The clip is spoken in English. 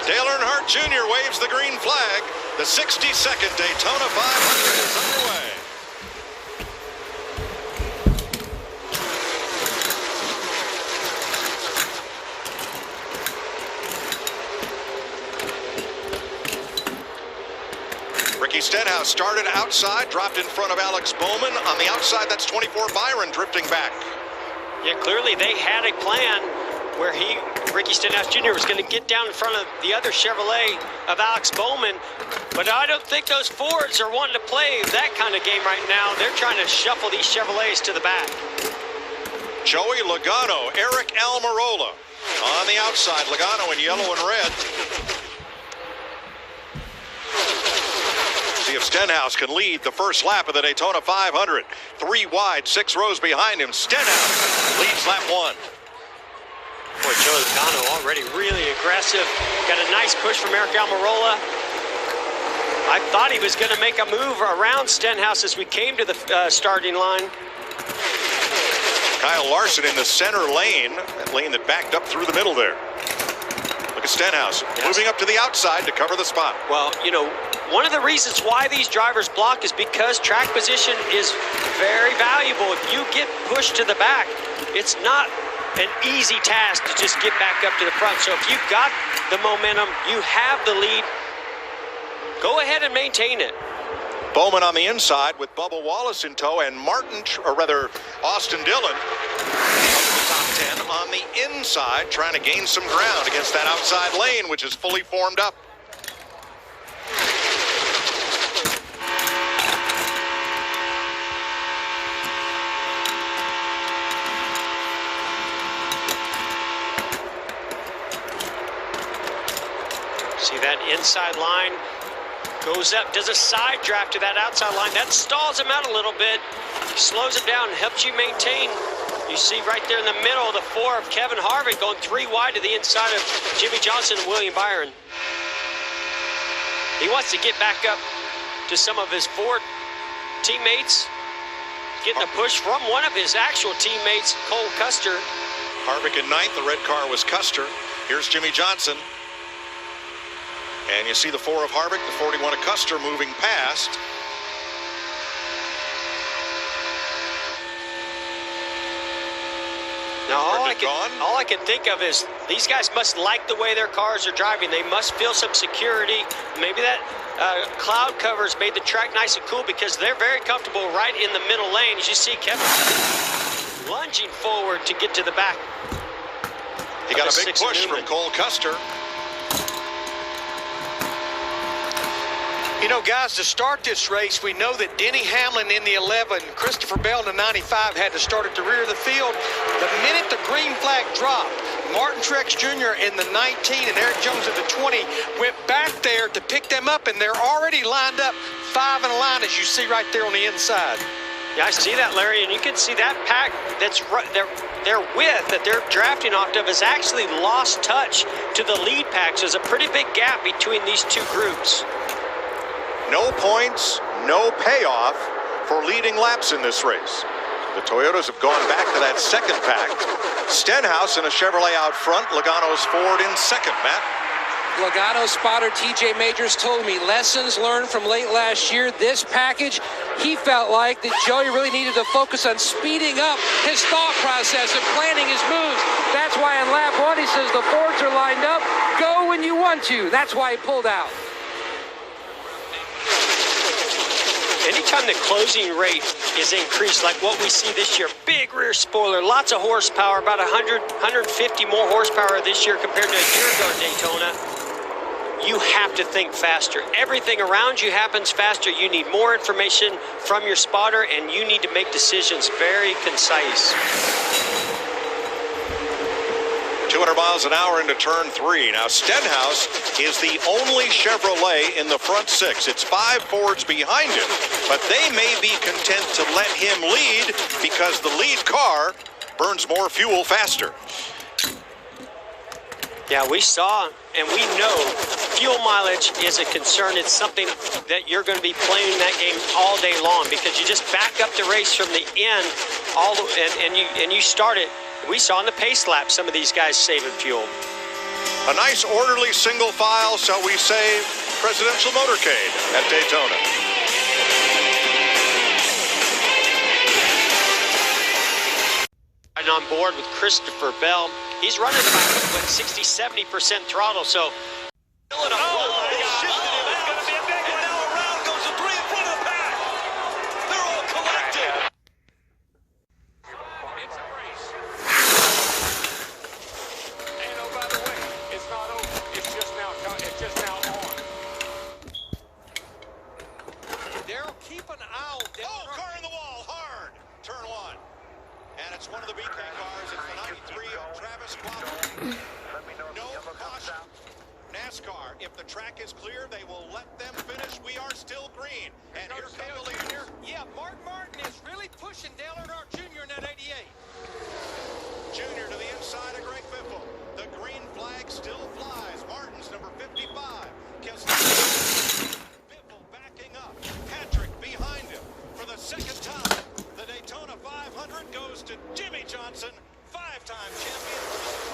Dale Earnhardt Jr. waves the green flag. The 62nd Daytona 500 is underway. Ricky Stenhouse started outside, dropped in front of Alex Bowman. On the outside, that's 24 Byron drifting back. Yeah, clearly they had a plan where Ricky Stenhouse Jr. was going to get down in front of the other Chevrolet of Alex Bowman. But I don't think those Fords are wanting to play that kind of game right now. They're trying to shuffle these Chevrolets to the back. Joey Logano, Eric Almirola on the outside. Logano in yellow and red. See if Stenhouse can lead the first lap of the Daytona 500. 3 wide, 6 rows behind him. Stenhouse leads lap 1. Boy, Joey Logano already really aggressive. Got a nice push from Eric Almirola. I thought he was going to make a move around Stenhouse as we came to the starting line. Kyle Larson in the center lane, that lane that backed up through the middle there. Look at Stenhouse moving up to the outside to cover the spot. Well, you know, one of the reasons why these drivers block is because track position is very valuable. If you get pushed to the back, it's not an easy task to just get back up to the front. So if you've got the momentum, you have the lead, go ahead and maintain it. Bowman on the inside with Bubba Wallace in tow, and Austin Dillon top 10 on the inside, trying to gain some ground against that outside lane, which is fully formed up. See that inside line goes up, does a side draft to that outside line. That stalls him out a little bit, slows him down, helps you maintain. You see right there in the middle, the 4 of Kevin Harvick going 3 wide to the inside of Jimmy Johnson and William Byron. He wants to get back up to some of his Ford teammates, getting a push from one of his actual teammates, Cole Custer. Harvick in 9th, the red car was Custer. Here's Jimmy Johnson. And you see the 4 of Harvick, the 41 of Custer moving past. Now, all I can think of is these guys must like the way their cars are driving. They must feel some security. Maybe that cloud cover's made the track nice and cool because they're very comfortable right in the middle lane. As you see Kevin lunging forward to get to the back. He got a big push from Cole Custer. You know, guys, to start this race, we know that Denny Hamlin in the 11, Christopher Bell in the 95 had to start at the rear of the field. The minute the green flag dropped, Martin Truex Jr. in the 19 and Eric Jones in the 20 went back there to pick them up, and they're already lined up 5 in a line, as you see right there on the inside. Yeah, I see that, Larry, and you can see that pack that's right there. Their width that they're drafting off of has actually lost touch to the lead pack. So there's a pretty big gap between these two groups. No points, no payoff for leading laps in this race. The Toyotas have gone back to that second pack. Stenhouse in a Chevrolet out front. Logano's Ford in second, Matt. Logano spotter TJ Majors told me lessons learned from late last year. This package, he felt like that Joey really needed to focus on speeding up his thought process and planning his moves. That's why in lap 1 he says the Fords are lined up. Go when you want to. That's why he pulled out. Anytime the closing rate is increased, like what we see this year, big rear spoiler, lots of horsepower, about 100, 150 more horsepower this year compared to a year ago at Daytona, you have to think faster. Everything around you happens faster. You need more information from your spotter, and you need to make decisions very concise. 200 miles an hour into turn 3. Now Stenhouse is the only Chevrolet in the front 6. It's 5 Fords behind him, but they may be content to let him lead because the lead car burns more fuel faster. Yeah, we saw and we know fuel mileage is a concern. It's something that you're going to be playing that game all day long because you just back up the race from the end all the, and you start it. We saw in the pace lap some of these guys saving fuel. A nice orderly single file, shall we say, presidential motorcade at Daytona. And on board with Christopher Bell. He's running about with 60-70% throttle, so it's one of the BK cars. It's the 93 Travis Quattro. No caution. Nascar, if the track is clear, they will let them finish. We are still green. And here come the leaders. Yeah, Martin is really pushing Dale Earnhardt Jr. in that 88. Junior to the inside of Greg Biffle. The green flag still flies. Martin's number 55. Biffle backing up. Patrick behind him for the second time. The Daytona 500 goes to Jimmy Johnson, 5-time champion.